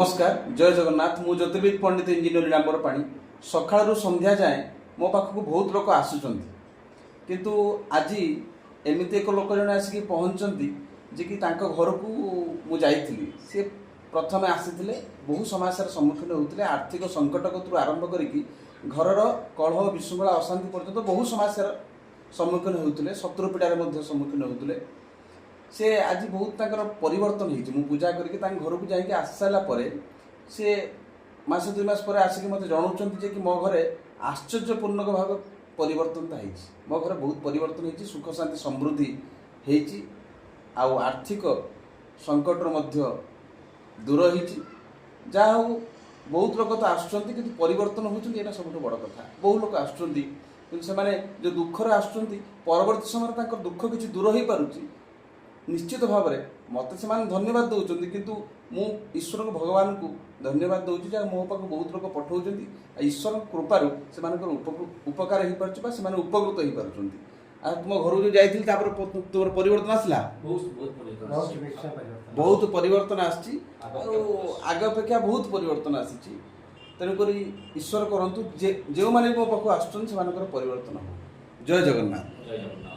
नमस्कार जय जगन्नाथ मु ज्योतिर्विद पंडित इंजीनियर नीलांबर पाणी सकाळू संध्या जाए मो पाखक बहुत लोक आसुचंती किंतु आज एमती एक लोक जन आसिक पहुँचती जे कि तांको घर को मु जाइथिली से प्रथमे आसीथिले बहु समस्यार सम्मुखीन होते आर्थिक संकट कतु आरंभ करिकी घरर कलह विशृंखला अशांति पर्यंत बहु समस्यार सम्मुखीन होते शत्रु पीड़ार सम्मुखीन होते से आज बहुत तांकर परिवर्तन हो पूजा करके घर को जाकि आसी सारापर से मास दुई मास पर आसिक मत जनाऊँ कि मो घरे आश्चर्यपूर्णक भाव परिवर्तन हो घर बहुत परिवर्तन हो सुख शांति समृद्धि होती आर्थिक संकट दूर हो जहा हो बहुत लोग तो आसुँच कि परिवर्तन होता सब बड़ कथा बहु लोग आसुँच से जो दुखर आसुँच परवर्त समय दुख किसी दूर हो पारुची निश्चित भाव में मत से धन्यवाद दौरान किंतु मु ईश्वर को भगवान को धन्यवाद दूसरी जहाँ मो पाक बहुत लोग पठाऊँ ईश्वर कृपार से उपकार हो पारे उपकृत हो पार्टी तुम घर जो जाइए तुम परिवर्तन आसला बहुत परिवर्तन आग अपेक्षा बहुत परिवर्तन आसी तेणुक ईश्वर करूँ जो मैंने मो पाक आस परिवर्तन हो जय जगन्नाथ।